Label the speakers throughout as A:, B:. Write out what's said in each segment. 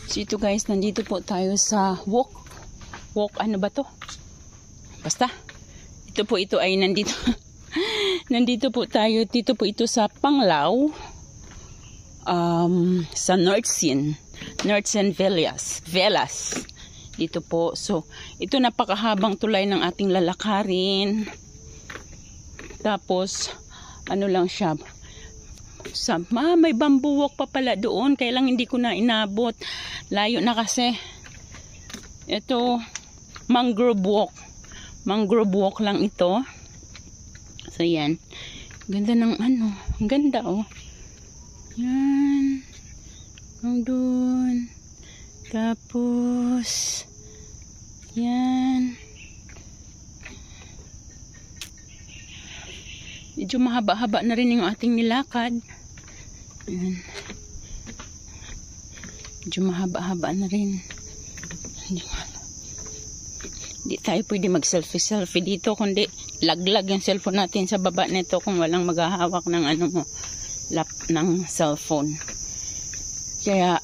A: So ito guys, nandito po tayo sa walk. Ano ba to? Basta. Ito ay nandito. Nandito po tayo. Dito po ito sa Panglao. Sa Northsen Velas. Dito po. So, ito napakahabang tulay ng ating lalakarin. Tapos, ano lang siya. May bamboo walk pa pala doon. Kaya lang hindi ko na inabot. Layo na kasi. Ito, mangrove walk lang ito. So, yan. Ganda ng ano. Ang ganda, oh. Yan. Hanggang doon. Tapos, yan. Medyo mahaba-haba na rin yung ating nilakad. Yan. Medyo mahaba-haba na rin. Hindi tayo pwede mag-selfie dito, kundi laglag yung cellphone natin sa baba nito kung walang maghahawak ng ano mo, ng cellphone. Kaya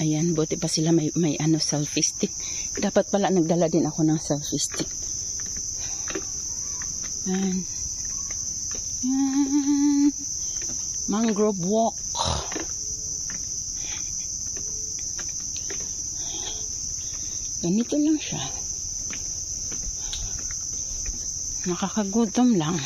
A: ayan, buti pa sila may ano, selfie stick. Dapat pala nagdala din ako ng selfie stick. Yan. Yan. Mangrove walk. Ganito lang siya. Nakakagutom lang.